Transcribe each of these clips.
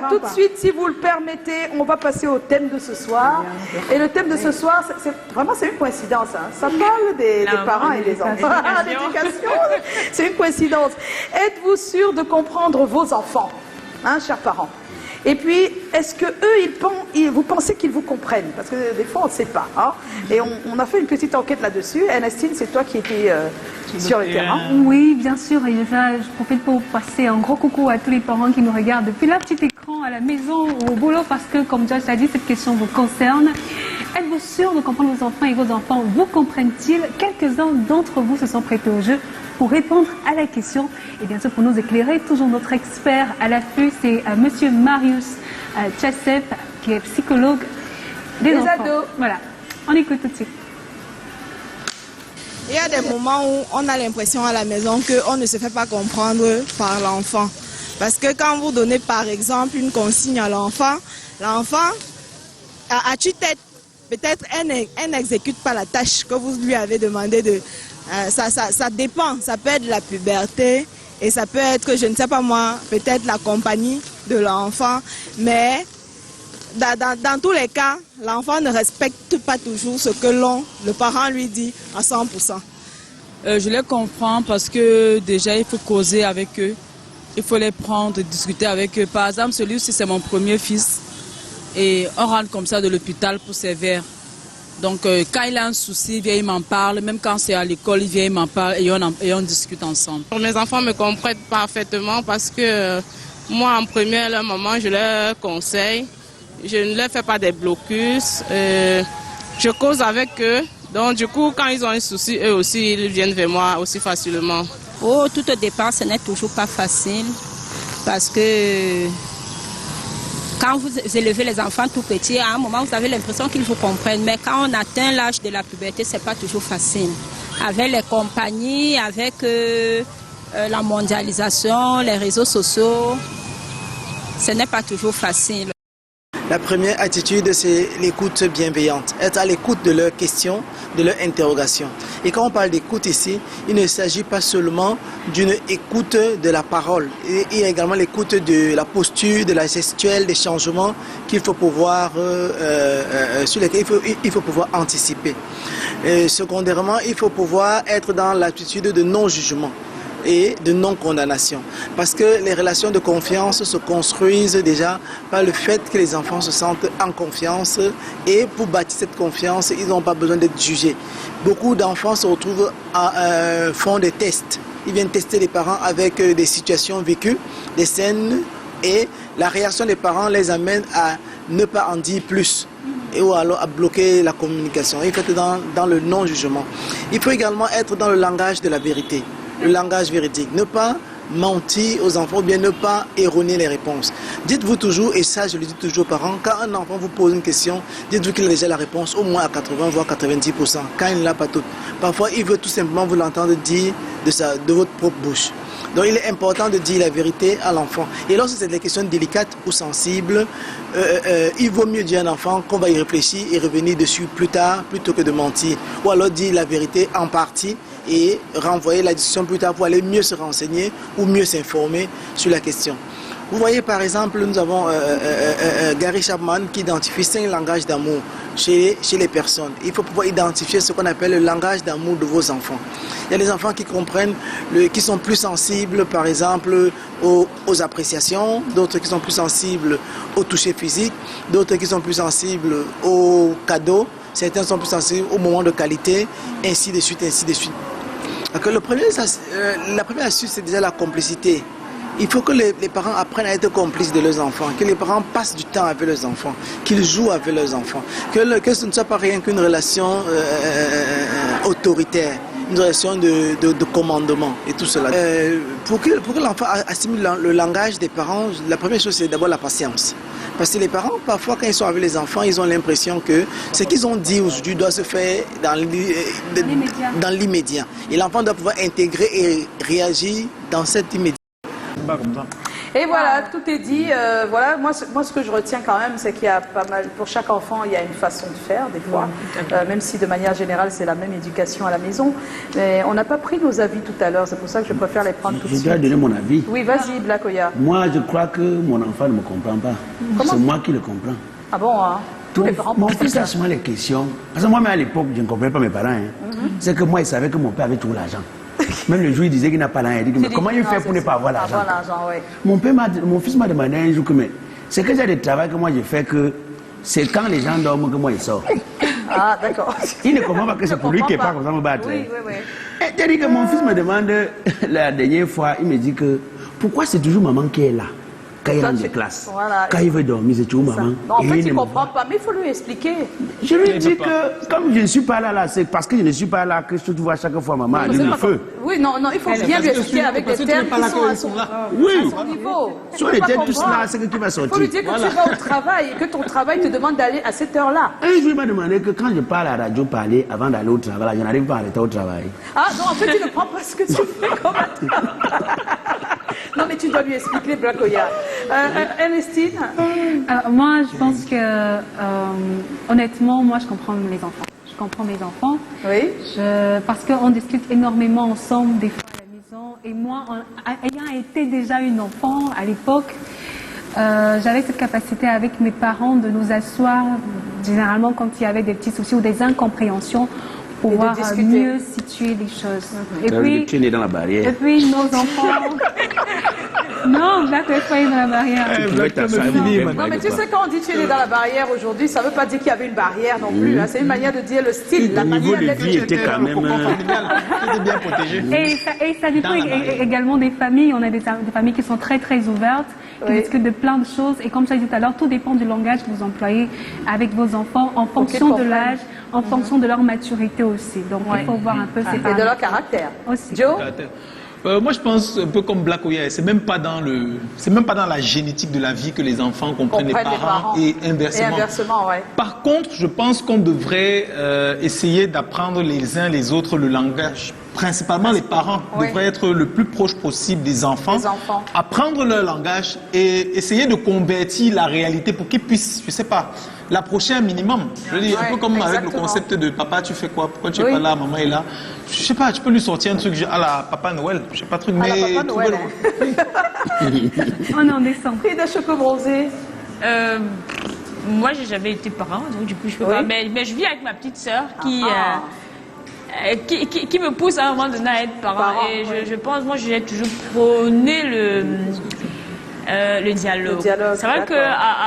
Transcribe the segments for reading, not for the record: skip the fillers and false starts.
tout de suite, si vous le permettez, on va passer au thème de ce soir. Et le thème de ce soir, c'est une coïncidence. Hein. Ça parle des parents et des enfants. L'éducation, c'est une coïncidence. Êtes-vous sûr de comprendre vos enfants, hein, chers parents? Et puis, est-ce que eux, vous pensez qu'ils vous comprennent? Parce que des fois, on ne sait pas. Hein. Et on a fait une petite enquête là-dessus. Ernestine, c'est toi qui étais sur le terrain. Oui, bien sûr. Et je profite pour passer un gros coucou à tous les parents qui nous regardent depuis leur petit écran, à la maison ou au boulot, parce que, comme Joyce a dit, cette question vous concerne. Êtes-vous sûr de comprendre vos enfants et vos enfants vous comprennent-ils? Quelques-uns d'entre vous se sont prêtés au jeu pour répondre à la question. Et bien sûr, pour nous éclairer, toujours notre expert à l'affût, c'est Monsieur Marius Chassep, qui est psychologue des enfants. Ados. Voilà, on écoute tout de suite. Il y a des moments où on a l'impression à la maison qu'on ne se fait pas comprendre par l'enfant. Parce que quand vous donnez par exemple une consigne à l'enfant, as-tu tête? Peut-être elle n'exécute pas la tâche que vous lui avez demandé de... ça dépend, ça peut être la puberté et ça peut être, je ne sais pas moi, peut-être la compagnie de l'enfant. Mais dans tous les cas, l'enfant ne respecte pas toujours ce que le parent lui dit à 100%. Je les comprends parce que déjà il faut causer avec eux, il faut les prendre, discuter avec eux. Par exemple, celui-ci c'est mon premier fils. Et on rentre comme ça de l'hôpital pour ses verres. Donc quand il a un souci, il vient, il m'en parle. Même quand c'est à l'école, il vient, il m'en parle et on discute ensemble. Mes enfants me comprennent parfaitement parce que moi, en première, leur maman, je leur conseille. Je ne leur fais pas des blocus. Je cause avec eux. Donc du coup, quand ils ont un souci, eux aussi, ils viennent vers moi aussi facilement. Oh, tout au départ, ce n'est toujours pas facile parce que... Quand vous élevez les enfants tout petits, à un moment, vous avez l'impression qu'ils vous comprennent. Mais quand on atteint l'âge de la puberté, ce n'est pas toujours facile. Avec les compagnies, avec la mondialisation, les réseaux sociaux, ce n'est pas toujours facile. La première attitude, c'est l'écoute bienveillante. Être à l'écoute de leurs questions, de leurs interrogations. Et quand on parle d'écoute ici, il ne s'agit pas seulement d'une écoute de la parole. Il y a également l'écoute de la posture, de la gestuelle, des changements qu'il faut pouvoir, sur lesquels il faut pouvoir anticiper. Et secondairement, il faut pouvoir être dans l'attitude de non-jugement et de non-condamnation. Parce que les relations de confiance se construisent déjà par le fait que les enfants se sentent en confiance et pour bâtir cette confiance, ils n'ont pas besoin d'être jugés. Beaucoup d'enfants se retrouvent font des tests. Ils viennent tester les parents avec des situations vécues, des scènes et la réaction des parents les amène à ne pas en dire plus. Ou alors à bloquer la communication. Il faut être dans le non-jugement. Il faut également être dans le langage de la vérité. Le langage véridique. Ne pas mentir aux enfants ou bien ne pas erroner les réponses. Dites-vous toujours, et ça je le dis toujours aux parents, quand un enfant vous pose une question, dites-vous qu'il a déjà la réponse au moins à 80 voire 90%, quand il ne l'a pas toute. Parfois il veut tout simplement vous l'entendre dire de votre propre bouche. Donc il est important de dire la vérité à l'enfant. Et lorsque c'est des questions délicates ou sensibles, il vaut mieux dire à un enfant qu'on va y réfléchir et revenir dessus plus tard plutôt que de mentir. Ou alors dire la vérité en partie et renvoyer la discussion plus tard pour aller mieux se renseigner ou mieux s'informer sur la question. Vous voyez par exemple, nous avons Gary Chapman qui identifie 5 langages d'amour chez les personnes. Il faut pouvoir identifier ce qu'on appelle le langage d'amour de vos enfants. Il y a des enfants qui comprennent, qui sont plus sensibles par exemple aux appréciations, d'autres qui sont plus sensibles au toucher physique, d'autres qui sont plus sensibles aux cadeaux, certains sont plus sensibles aux moments de qualité, ainsi de suite, ainsi de suite. Donc, la première astuce, c'est déjà la complicité. Il faut que les parents apprennent à être complices de leurs enfants, que les parents passent du temps avec leurs enfants, qu'ils jouent avec leurs enfants, que ce ne soit pas rien qu'une relation autoritaire, une relation de commandement et tout cela. Pour que l'enfant assimile le langage des parents, la première chose c'est d'abord la patience. Parce que les parents, parfois quand ils sont avec les enfants, ils ont l'impression que ce qu'ils ont dit aujourd'hui doit se faire dans l'immédiat. Et l'enfant doit pouvoir intégrer et réagir dans cet immédiat. Et voilà, tout est dit. Voilà, moi, ce que je retiens quand même, c'est qu'il y a pas mal, pour chaque enfant, il y a une façon de faire, des fois, même si de manière générale, c'est la même éducation à la maison. Mais on n'a pas pris nos avis tout à l'heure, c'est pour ça que je préfère les prendre tout de suite. Je dois donner mon avis. Oui, vas-y, Black Oya. Moi, je crois que mon enfant ne me comprend pas. C'est moi qui le comprends. Ah bon, hein? Tous les parents Mon fils a souvent les questions. Parce que moi-même, à l'époque, je ne comprenais pas mes parents. C'est que moi, il savait que mon père avait tout l'argent. Même le jour, il disait qu'il n'a pas l'argent. Il dit, mais comment il fait pour ne pas avoir l'argent? Mon fils m'a demandé un jour que, mais c'est que j'ai des travail que moi j'ai fait que c'est quand les gens dorment que moi il sort. Ah, d'accord. Il ne comprend pas que c'est pour lui qui n'est pas comme ça me battre. Oui. Et tu dit que mon fils me demande la dernière fois, il me dit que pourquoi c'est toujours maman qui est là quand il rentre de classe. Voilà. Quand il veut dormir, c'est toujours maman. Non, en fait, il ne comprend pas, mais il faut lui expliquer. Je lui dis que comme je ne suis pas là, c'est parce que je ne suis pas là que je te vois chaque fois maman allume le feu. Oui, non, il faut bien lui expliquer avec des termes qui sont à son niveau. Si on était tous là, c'est que tu vas sortir. Il faut lui dire que tu vas au travail, que ton travail te demande d'aller à cette heure-là. Un jour, il m'a demandé que quand je parle à la radio, parler avant d'aller au travail, je n'arrive pas à arrêter au travail. Ah, non, en fait, tu ne prends pas ce que tu fais comme Non, mais tu dois lui expliquer, Black Oya. Ernestine? Alors, moi, je pense que, honnêtement, moi, je comprends mes enfants. Je comprends mes enfants. Oui. Parce qu'on discute énormément ensemble, des fois à la maison. Et moi, ayant été déjà une enfant à l'époque, j'avais cette capacité avec mes parents de nous asseoir, généralement quand il y avait des petits soucis ou des incompréhensions, pour pouvoir mieux situer les choses. Et puis, tu es né dans la barrière. Et puis, nos enfants... Non, Black Oya est dans la barrière. Non, mais tu sais, quand on dit tu es né dans la barrière aujourd'hui, ça ne veut pas dire qu'il y avait une barrière non plus. C'est une manière de dire le style, la manière d'être. Le niveau de vie était quand même... Était bien protégé. Et ça dépend également des familles. On a des familles qui sont très, très ouvertes, qui discutent de plein de choses. Et comme je l'ai dit tout à l'heure, tout dépend du langage que vous employez avec vos enfants en fonction de l'âge, en fonction de leur maturité aussi. Donc, il faut voir un peu ces paramètres. Et de leur caractère. Aussi. Joe? Moi, je pense un peu comme Black Oya, c'est même pas dans la génétique de la vie que les enfants comprennent les parents et inversement. Par contre, je pense qu'on devrait essayer d'apprendre les uns les autres le langage. Principalement, les parents devraient être le plus proche possible des enfants, apprendre leur langage et essayer de convertir la réalité pour qu'ils puissent, je sais pas, l'approcher un minimum. Je veux dire, un peu comme avec le concept de papa, tu fais quoi? Pourquoi tu es pas là? Maman est là. Je sais pas, tu peux lui sortir un truc à la Papa Noël. Je sais pas, truc, mais. À la Papa Noël. On en descend. Et de chocolat bronzé. Moi, j'ai jamais été parent, donc du coup, je peux pas. Mais je vis avec ma petite sœur qui me pousse à un moment donné à être parent. Et je pense, moi, j'ai toujours prôné le dialogue. C'est vrai que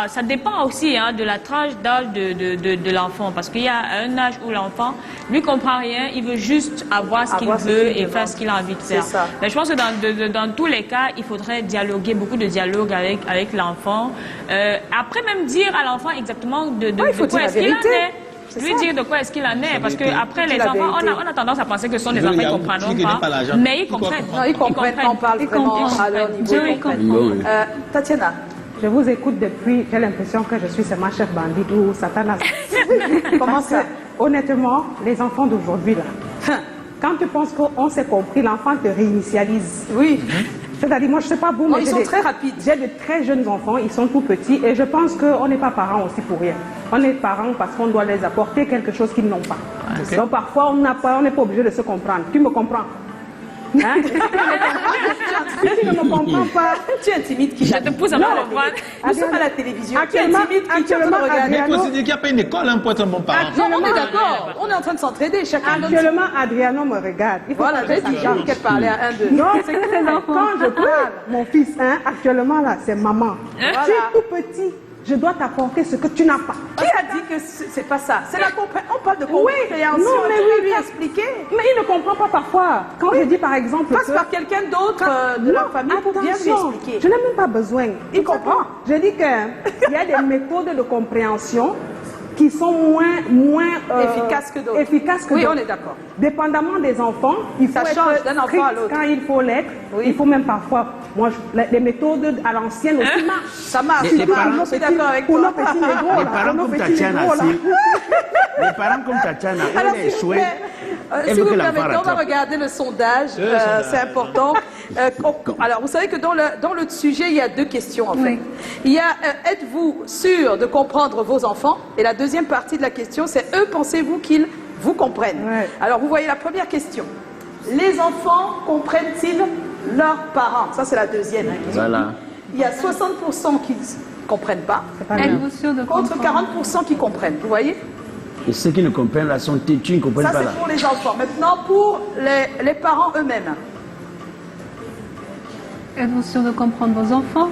ça dépend aussi de la tranche d'âge de l'enfant, parce qu'il y a un âge où l'enfant lui comprend rien, il veut juste avoir ce qu'il veut et faire ce qu'il a envie de faire. Mais je pense que dans tous les cas, il faudrait dialoguer, beaucoup de dialogue avec l'enfant. Après même dire à l'enfant exactement de quoi est-ce qu'il en est. Lui dire de quoi est-ce qu'il en est, parce que après les enfants, on a tendance à penser que ce sont des enfants qui ne comprennent pas, mais ils comprennent. Non, ils comprennent quand on parle vraiment à leur niveau. Tatiana, je vous écoute depuis, j'ai l'impression que je suis seulement chef bandit ou Satanas. Comment ça? Honnêtement, les enfants d'aujourd'hui là, quand tu penses qu'on s'est compris, l'enfant te réinitialise. Oui. C'est-à-dire, moi, je ne sais pas vous, mais ils sont très rapides. J'ai de très jeunes enfants, ils sont tout petits, et je pense qu'on n'est pas parents aussi pour rien. On est parents parce qu'on doit les apporter quelque chose qu'ils n'ont pas. Donc, parfois, on n'est pas obligé de se comprendre. Tu me comprends? Hein? Si tu ne me comprends pas, tu intimides qui? Je te pousse à me comprendre. Nous sommes à la télévision. Tu intimides qui? Tu me regardes. Mais considère qu'il n'y a pas une école pour être un bon parent. Non, on est d'accord. On est en train de s'entraider. Actuellement, Adriano me regarde. Voilà, j'ai dit qu'elle parlait à un d'eux. Non, c'est que quand je parle, mon fils, actuellement là, c'est maman. Tu es tout petit. Je dois t'apporter ce que tu n'as pas. Qui a dit que c'est pas ça? C'est la compréhension. On parle de compréhension. Non, mais oui, lui expliquer. Mais il ne comprend pas parfois. Quand je dis par exemple. Passe par quelqu'un d'autre de leur famille pour bien lui expliquer. Je n'ai même pas besoin. Il comprend. Je dis qu'il y a des méthodes de compréhension qui sont moins efficaces que d'autres. Oui, on est d'accord. Dépendamment des enfants, il faut être d'un enfant à l'autre. Quand il faut l'être, il faut même parfois. Moi, les méthodes à l'ancienne aussi marchent. Ça marche. Les parents, je suis d'accord avec toi. Les parents comme Tatiana, les parents comme Tatiana, elle est chouette. Si vous permettez, on va regarder le sondage, c'est important. Alors, vous savez que dans le sujet, il y a deux questions, en fait. Il y a, êtes-vous sûr de comprendre vos enfants? Et la deuxième partie de la question, c'est, eux, pensez-vous qu'ils vous comprennent? Alors, vous voyez la première question. Les enfants comprennent-ils leurs parents? Ça, c'est la deuxième question. Voilà. Il y a 60% qui ne comprennent pas. Êtes-vous sûr de contre 40% qui comprennent, vous voyez? Et ceux qui ne comprennent là sont têtus, ils ne comprennent pas là. Ça, c'est pour les enfants. Maintenant, pour les parents eux-mêmes. Êtes-vous sûr de comprendre vos enfants?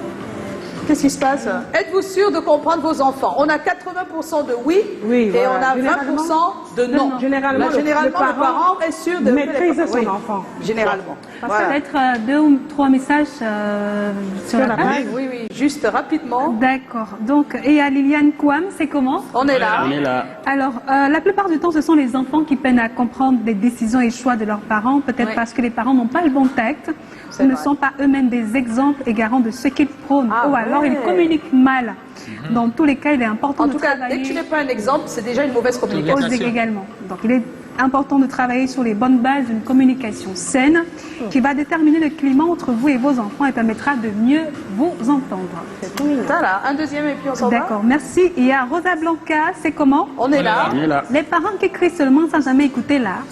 Qu'est-ce qui se passe? Êtes-vous sûr de comprendre vos enfants? On a 80% de oui, et on a 20% de non. Généralement, le parent est sûr de maîtriser son enfant. Généralement. Peut-être 2 ou 3 messages sur la page. Oui, juste rapidement. D'accord. Donc, et à Liliane Kouam, c'est comment? On est là. On est là. Alors, la plupart du temps, ce sont les enfants qui peinent à comprendre des décisions et choix de leurs parents, peut-être parce que les parents n'ont pas le bon tact, ou ne sont pas eux-mêmes des exemples et garants de ce qu'ils prônent, ou alors ils communiquent mal. Dans tous les cas, il est important de travailler... En tout cas, dès que tu n'es pas un exemple, c'est déjà une mauvaise communication. Également. Donc, il est important de travailler sur les bonnes bases d'une communication saine qui va déterminer le climat entre vous et vos enfants et permettra de mieux vous entendre. Voilà, un deuxième et puis on s'en va. D'accord, merci. Il y a Rosa Blanca, c'est comment? On est là. Les parents qui crient seulement sans jamais écouter l'art.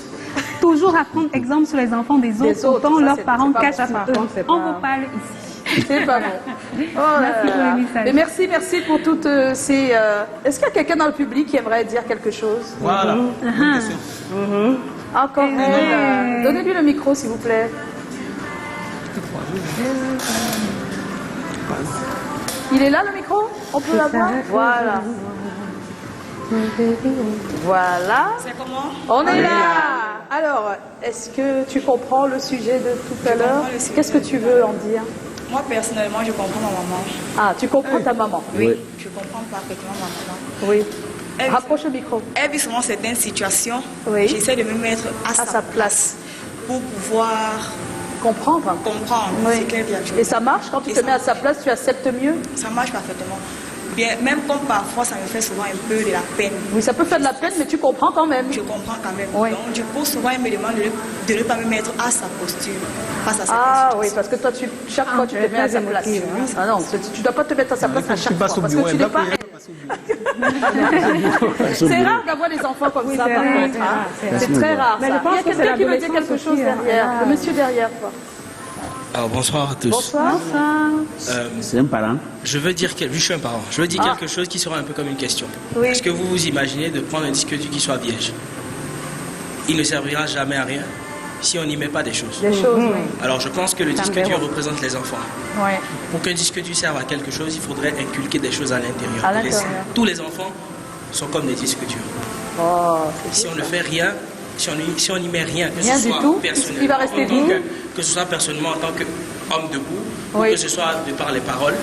Toujours à prendre exemple sur les enfants des autres, autant leurs parents cachent eux. On vous parle ici. C'est pas bon. Merci pour les messages. Merci pour toutes ces... Est-ce qu'il y a quelqu'un dans le public qui aimerait dire quelque chose? Voilà. Encore donnez-lui le micro, s'il vous plaît. Il est là, le micro? On peut l'avoir? Voilà. Voilà. C'est comment? On est là. Alors, est-ce que tu comprends le sujet de tout à l'heure? Qu'est-ce que tu veux en dire? Moi, personnellement, je comprends ma maman. Ah, tu comprends ta maman? Oui, je comprends parfaitement ma maman. Oui. Rapproche le micro. Elle vit souvent certaines situations. Oui. J'essaie de me mettre à sa place pour pouvoir comprendre ce qu'elle vit actuellement. Et ça marche? Quand tu te mets à sa place, tu acceptes mieux? Ça marche parfaitement. Bien, même comme parfois ça me fait souvent un peu de la peine. Oui, ça peut faire de la peine, mais tu comprends quand même. Je comprends quand même. Oui. Donc du coup, souvent elle me demande de ne pas me mettre à sa posture face à sa situation. Oui, parce que toi, chaque fois, tu te mets à sa place. Ah non, tu ne dois pas te mettre à sa place à chaque fois, parce que tu n'es pas elle. C'est rare d'avoir des enfants comme ça, par contre. C'est très rare. Il y a quelqu'un qui veut dire quelque chose derrière. Le monsieur derrière, toi. Alors, bonsoir à tous. Bonsoir. C'est un parent. Je suis un parent. Je veux dire quelque chose qui sera un peu comme une question. Oui. Est-ce que vous vous imaginez de prendre un disque dur qui soit vierge? Il ne servira jamais à rien si on n'y met pas des choses. Des choses, oui. Alors, je pense que le disque dur représente les enfants. Oui. Pour qu'un disque dur serve à quelque chose, il faudrait inculquer des choses à l'intérieur. Tous les enfants sont comme des disques durs. Si on ne fait rien, si on n'y met rien, que ce soit personnellement, il va rester que ce soit personnellement en tant qu'homme debout, ou que ce soit de par les paroles,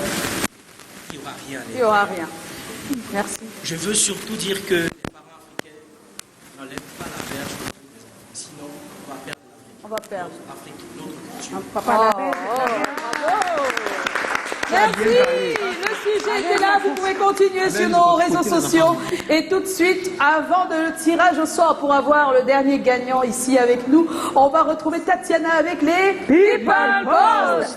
il n'y aura rien. Il n'y aura rien. Merci. Je veux surtout dire que les parents africains n'enlèvent pas la verge autour des enfants. Sinon, on va perdre l'Afrique. On va perdre l'Afrique, notre culture. Merci. Le sujet était là. Vous pouvez continuer sur nos réseaux sociaux. Et tout de suite, avant le tirage au sort pour avoir le dernier gagnant ici avec nous, on va retrouver Tatiana avec les People Balls.